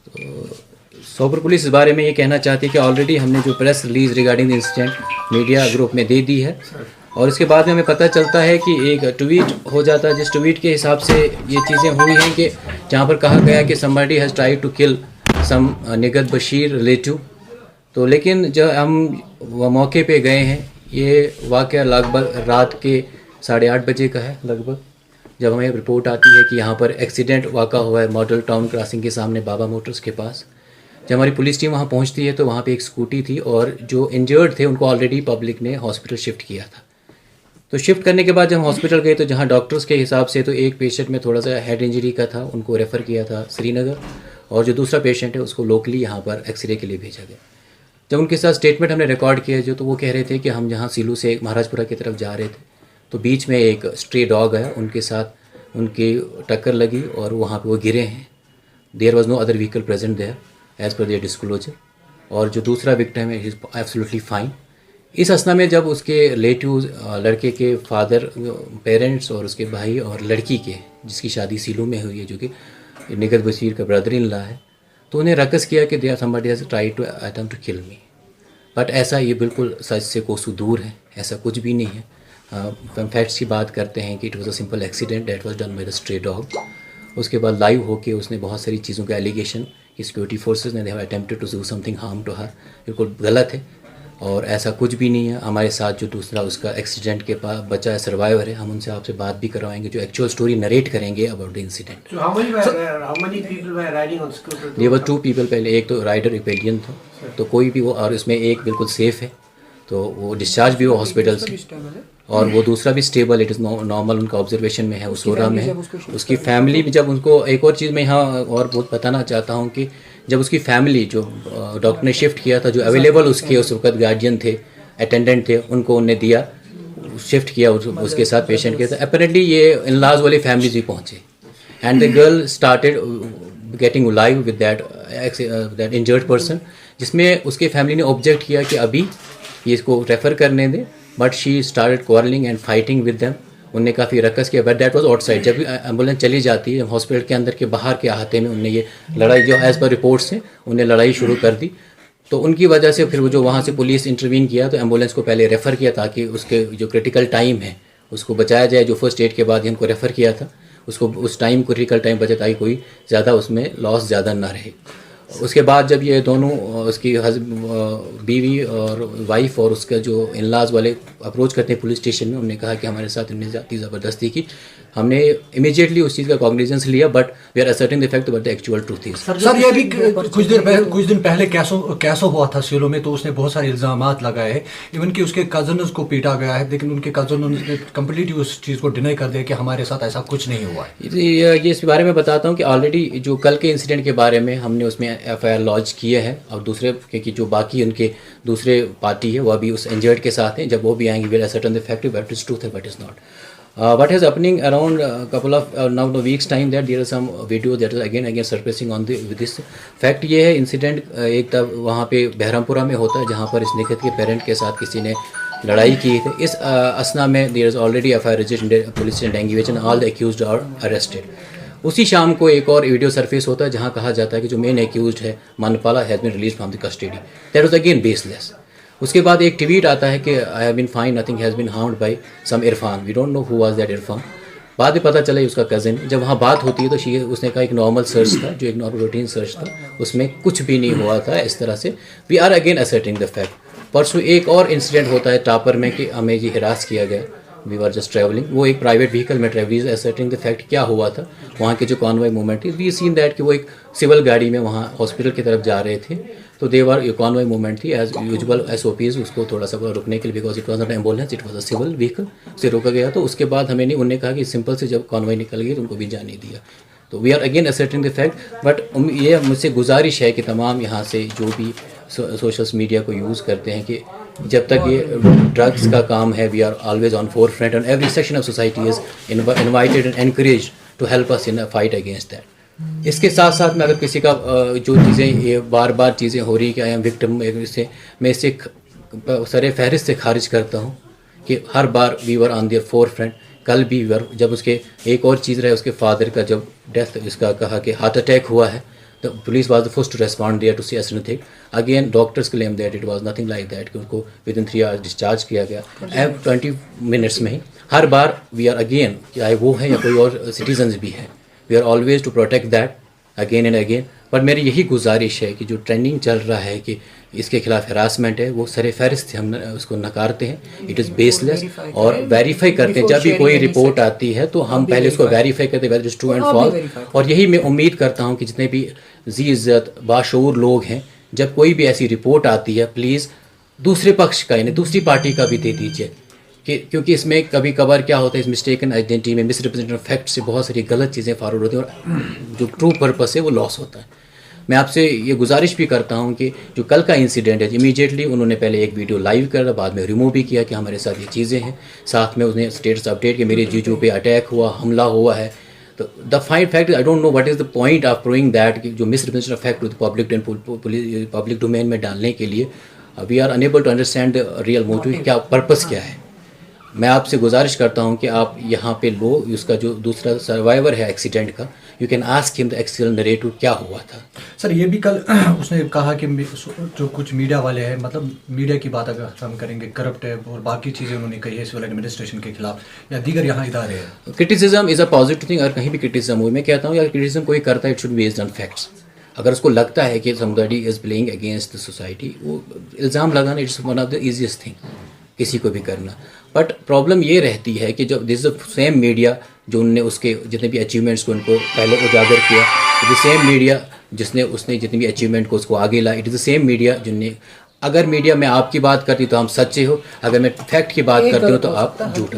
Sopore police इस बारे में ये कहना चाहती है कि ऑलरेडी हमने जो press release regarding the incident media group में दे दी है, और इसके बाद में हमें पता चलता है कि एक ट्वीट हो जाता है, जिस ट्वीट के हिसाब से ये चीज़ें हुई हैं कि जहाँ पर कहा गया कि somebody has tried to kill some निगत Bashir relative. तो लेकिन जब हम मौके पे गए हैं, ये वाक़या लगभग रात के 8:30 बजे का है लगभग, जब हमें रिपोर्ट आती है कि यहाँ पर एक्सीडेंट वाक़ा हुआ है मॉडल टाउन क्रॉसिंग के सामने बाबा मोटर्स के पास। जब हमारी पुलिस टीम वहाँ पहुँचती है तो वहाँ पे एक स्कूटी थी और जो इंजर्ड थे उनको ऑलरेडी पब्लिक ने हॉस्पिटल शिफ्ट किया था। तो शिफ्ट करने के बाद जब हॉस्पिटल गए तो जहाँ डॉक्टर्स के हिसाब से तो एक पेशेंट में थोड़ा सा हेड इंजरी का था, उनको रेफ़र किया था श्रीनगर, और जो दूसरा पेशेंट है उसको लोकली यहाँ पर एक्सरे के लिए भेजा गया। जब उनके साथ स्टेटमेंट हमने रिकॉर्ड किया जो, तो वो कह रहे थे कि हम जहाँ सिलू से महाराजपुरा की तरफ जा रहे थे तो बीच में एक स्ट्रे डॉग है, उनके साथ उनकी टक्कर लगी और वहाँ पे वो गिरे हैं। There was no other vehicle present there as per their disclosure, और जो दूसरा विक्टिम है इज एब्सोल्युटली फाइन। इस असना में जब उसके रिलेटिव लड़के के फादर पेरेंट्स और उसके भाई और लड़की के, जिसकी शादी सिलू में हुई है जो कि निगत बशीर का ब्रदर इन लॉ है, तो उन्हें रकस किया कि they somebody has tried to attempt to kill me. But ऐसा ये बिल्कुल सच से कोसों दूर है, ऐसा कुछ भी नहीं है। हम फैक्ट्स की बात करते हैं कि it was a simple accident that was done by the stray dog. उसके बाद लाइव होके उसने बहुत सारी चीज़ों के एलिगेशन कि सिक्योरिटी फोर्सेस ने they have attempted to do something harm to her, बिल्कुल गलत है और ऐसा कुछ भी नहीं है। हमारे साथ जो दूसरा उसका एक्सीडेंट के पास बचा है, सर्वाइवर है, हम उनसे आपसे बात भी करवाएंगे जो एक्चुअल स्टोरी नरेट करेंगे about the incident. So how many people were riding on scooter? There were 2 people पहले, एक तो राइडर एक पेडियन था, तो कोई भी वो, और इसमें एक बिल्कुल सेफ़ है तो वो डिस्चार्ज भी हुआ हॉस्पिटल से, और वो दूसरा भी स्टेबल, इट इज़ नॉर्मल, उनका ऑब्जर्वेशन में है, उसोरा में है। उसकी फैमिली भी, जब उनको एक और चीज़ मैं यहाँ और बहुत बताना चाहता हूँ कि जब उसकी फैमिली जो डॉक्टर ने शिफ्ट किया था, जो अवेलेबल उसके उस वक्त गार्जियन थे, अटेंडेंट थे, उनको उन्हें दिया, शिफ्ट किया उसके साथ पेशेंट के साथ। अपेरेंटली ये इन लॉज वाली फैमिलीज भी पहुँचे and the girl started getting live with that injured person, जिसमें उसके फैमिली ने ऑब्जेक्ट किया कि अभी ये इसको रेफ़र करने दें, but she started quarrelling and fighting with them. उनने काफ़ी रकस किया, बट दैट वाज आउटसाइड। जब एम्बुलेंस चली जाती है हॉस्पिटल के अंदर के बाहर के अहाते में, उनने ये लड़ाई जो एज़ पर रिपोर्ट्स से उनने लड़ाई शुरू कर दी। तो उनकी वजह से फिर वो जो वहाँ से पुलिस इंटरवीन किया तो एम्बुलेंस को पहले रेफ़र किया ताकि उसके जो क्रिटिकल टाइम है उसको बचाया जाए। जो फर्स्ट एड के बाद ही उनको रेफ़र किया था, उसको उस टाइम क्रिटिकल टाइम बचा ताकि कोई ज़्यादा उसमें लॉस ज़्यादा ना रहे। उसके बाद जब ये दोनों उसकी बीवी और वाइफ और उसका जो इन लॉज वाले अप्रोच करते हैं पुलिस स्टेशन में, उन्होंने कहा कि हमारे साथ इन्होंने ज़्यादा ज़बरदस्ती की। हमने इमीडिएटली उस चीज़ का कॉग्निजेंस लिया, but we are asserting the fact but the actual truth is. Sir ये भी कुछ दिन पहले कैसो हुआ था सिलो में, तो उसने बहुत सारे इल्ज़ामात लगाए हैं, इवन कि उसके कजन को पीटा गया है, लेकिन उनके कजन ने कम्प्लीटली उस चीज़ को डिनाई कर दिया कि हमारे साथ ऐसा कुछ नहीं हुआ है। ये इस बारे में बताता हूँ कि ऑलरेडी जो कल के इंसिडेंट के बारे में हमने उसमें FIR लॉन्च किए हैं, और दूसरे क्योंकि जो बाकी उनके दूसरे पार्टी है वो अभी उस इंजर्ड के साथ हैं, जब वो भी आएंगे will ascertain the fact but is truth है but is not. What is happening around a couple of now the weeks time that there are some video that is again surfacing on this fact। ये है incident एक तब वहाँ पे बहरमपुरा में होता है जहाँ पर इस निखत के पेरेंट के साथ किसी ने लड़ाई की थी। इस असना में there is already FIR registered, police language and all the accused are arrested. उसी शाम को एक और वीडियो सरफेस होता है जहाँ कहा जाता है कि जो मेन एक्यूज्ड है मनपाला has been release from the custody. That was again baseless. उसके बाद एक ट्वीट आता है कि I have been fine, nothing has been harmed by some Irfan, we don't know who was that Irfan. बाद में पता चला उसका कज़न। जब वहाँ बात होती है तो उसने कहा एक नॉर्मल सर्च था, जो एक नॉर्मल रूटीन सर्च था, उसमें कुछ भी नहीं हुआ था। इस तरह से we are again asserting the fact. परसों एक और इंसिडेंट होता है टापर में कि हमें ये हिरास किया गया, वी वर जस्ट ट्रैवलिंग, वो एक प्राइवेट व्हीकल में ट्रैवल असर्टिंग द फैक्ट क्या हुआ था। वहाँ के जो कॉन्वॉय मूवमेंट थी, वी सीन दैट कि वो एक सिविल गाड़ी में वहाँ हॉस्पिटल की तरफ जा रहे थे, तो देवर कॉन्वॉय मूवमेंट थी एज यूजुअल SOPs, उसको थोड़ा सा रुकने के लिए, because it was not ambulance, it was a civil vehicle, से रोका गया। तो उसके बाद हमें नहीं, उन्होंने कहा कि सिंपल से जब कॉन्वॉय निकल गई तो उनको भी जाने दिया। तो we are again asserting the fact. But ये मुझसे गुजारिश है कि तमाम यहाँ से जो भी सोशल्स मीडिया को यूज़ करते हैं कि जब तक ये ड्रग्स का काम है, we are always on forefront and every section of society is invited and encourage to help us in a fight against that. इसके साथ साथ में अगर किसी का जो चीज़ें ये बार बार चीज़ें हो रही कि आई एम विक्टिम, इससे मैं इससे सरे फहरिस्त से खारिज करता हूँ कि हर बार we were on their forefront. कल भी जब उसके एक और चीज़ रहे, उसके फादर का जब डेथ इसका कहा कि हार्ट अटैक हुआ है, The police was the first to respond there to see anything. Again, doctors claim that it was nothing like that. कि उनको within 3 hours discharge किया गया. अब 20 minutes में ही हर बार we are again, चाहे वो है या कोई और citizens भी है, we are always to protect that again and again. पर मेरी यही गुजारिश है कि जो ट्रेंडिंग चल रहा है कि इसके खिलाफ हरासमेंट है, वो सरे फहरिस्त हम उसको नकारते हैं. इट इज़ बेसलेस और वेरीफाई करते हैं. जब भी कोई रिपोर्ट आती है तो हम पहले उसको वेरीफाई करते हैं whether is true and false. और यही मैं उम्मीद करता हूँ कि जितने भी जी इज़्ज़त बाशऊर लोग हैं, जब कोई भी ऐसी रिपोर्ट आती है प्लीज़ दूसरे पक्ष का यानी दूसरी पार्टी का भी दे दीजिए. क्योंकि इसमें कभी कभार क्या होता है, इस मिस्टेकन आइडेंटिटी में मिसरिप्रेजेंटेशन फैक्ट से बहुत सारी गलत चीज़ें फॉरवर्ड होती हैं और जो ट्रू पर्पस है वो लॉस होता है. मैं आपसे ये गुजारिश भी करता हूँ कि जो कल का इंसिडेंट है, इमीडिएटली उन्होंने पहले एक वीडियो लाइव करा, बाद में रिमूव भी किया कि हमारे साथ ये चीज़ें हैं. साथ में उसने स्टेटस अपडेट कि मेरे जीजू पे अटैक हुआ, हमला हुआ है. तो the fine fact I don't know what is the point of proving that कि जो मिसरिप्रेजेंटेशन फैक्ट पब्लिक डोमेन में डालने के लिए we are enable to understand real motive, क्या पर्पस क्या है. मैं आपसे गुजारिश करता हूं कि आप यहाँ पे लो उसका जो दूसरा सर्वाइवर है एक्सीडेंट का, you can ask him the actual narrative क्या हुआ था. सर ये भी कल उसने कहा कि जो कुछ मीडिया वाले हैं, मतलब मीडिया की बात अगर हम करेंगे करप्ट है और बाकी चीज़ें उन्होंने कही है सिविल एडमिनिस्ट्रेशन के खिलाफ या दीगर यहाँ इदारे हैं. Criticism is a positive thing. अगर कहीं भी क्रिटिसिज्म हुई, मैं कहता हूँ यार क्रिटिसिज्म कोई करता है it should be based on facts. अगर उसको लगता है कि somebody is playing against the society, वो इल्ज़ाम लगाना it's one of the easiest thing किसी को भी करना. बट प्रॉब्लम ये रहती है कि जब दिस सेम मीडिया जो उनने उसके जितने भी अचीवमेंट्स को उनको पहले उजागर किया, द सेम मीडिया जिसने उसने जितने भी अचीवमेंट को उसको आगे लाया, it is the same media जिनने, अगर मीडिया में आपकी बात करती तो हम सच्चे हो, अगर मैं फैक्ट की बात करती हूँ तो आप झूठे.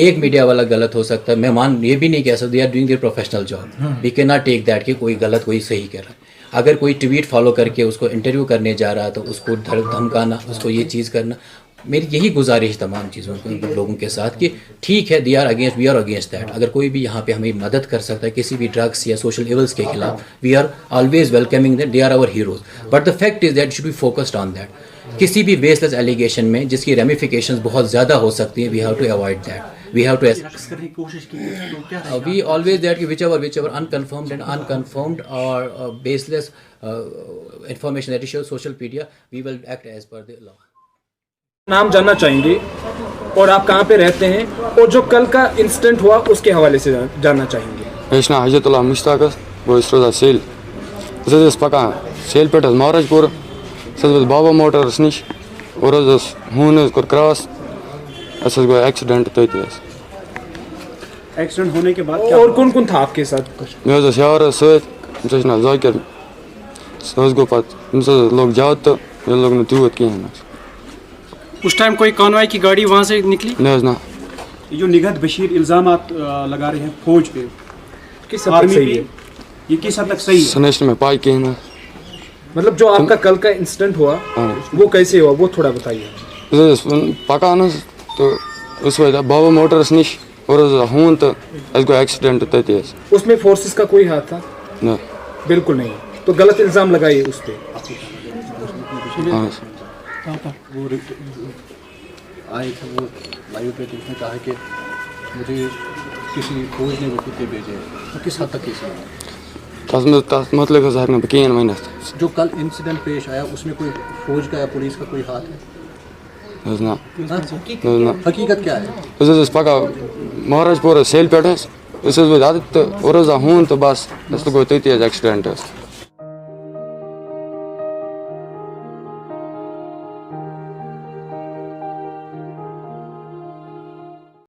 एक मीडिया वाला गलत हो सकता है, मैं ये भी नहीं कह सकता they are doing their professional job. We can not take that कि कोई गलत कोई सही कर रहा है. अगर कोई ट्वीट फॉलो करके उसको इंटरव्यू करने जा रहा है तो उसको धमकाना, उसको ये चीज़ करना. मेरी यही गुजारिश तमाम चीज़ों के लोगों के साथ कि ठीक है, they are against, we are against that. अगर कोई भी यहाँ पे हमें मदद कर सकता है किसी भी ड्रग्स या सोशल इवल्स के खिलाफ, we are always welcoming that, they are our heroes. But the fact is that should be focused on that. किसी भी बेसलेस एलिगेशन में जिसकी रेमिफिकेशंस बहुत ज़्यादा हो सकती हैं, we have to avoid that. We have to we always that कि whichever unconfirmed and unconfirmed और baseless information that is social media, we will act as per the law. नाम जानना चाहेंगे और आप कहाँ पे रहते हैं, और जो कल का इंसिडेंट हुआ उसके हवाले से जानना चाहेंगे. मे नाम हजतुल्लाह मुश्ताक, बस रोजा सेल पकान सेल पे महाराजपुर बाबा मोटर्स नश और हून कोर क्रॉस गो एक्सीडेंट तथि. एक्सीडेंट होने के बाद क्या और कौन कौन था आपके साथ? मे यार सत ना जाकिर सह गो पे लोग ज्यादा तो मे लोग तूत कहें. उस टाइम कोई कॉन्वॉय की गाड़ी वहाँ से निकली? ना. जो निगहत बशीर इल्ज़ामात लगा रहे हैं फौज पे, किस हद तक सही है? ये किस हद तक सही है? सनेश में पाई कहें ना. मतलब जो आपका कल का इंसिडेंट हुआ वो कैसे हुआ, वो थोड़ा बताइए. पका ना तो उस वजह बाबा मोटर्स नश और हून तो गो एक्सीडेंट तथि. उसमें फोर्सेस का कोई हाथ था? ना, बिल्कुल नहीं. तो गलत इल्ज़ाम लगाइए उस पर. वो आए थे, वो लाइव पे उसने कहा कि मुझे किसी फौज ने वो कुत्ते भेजे, तो किस हद तक केस मतलब कहें मैंने जो कल इंसिडेंट पेश आया उसमें कोई फौज का या पुलिस का कोई हाथ है? हकीकत क्या है? पका महाराजपुर सेल पे हून तो बस गो तथि एक्सीडेंट.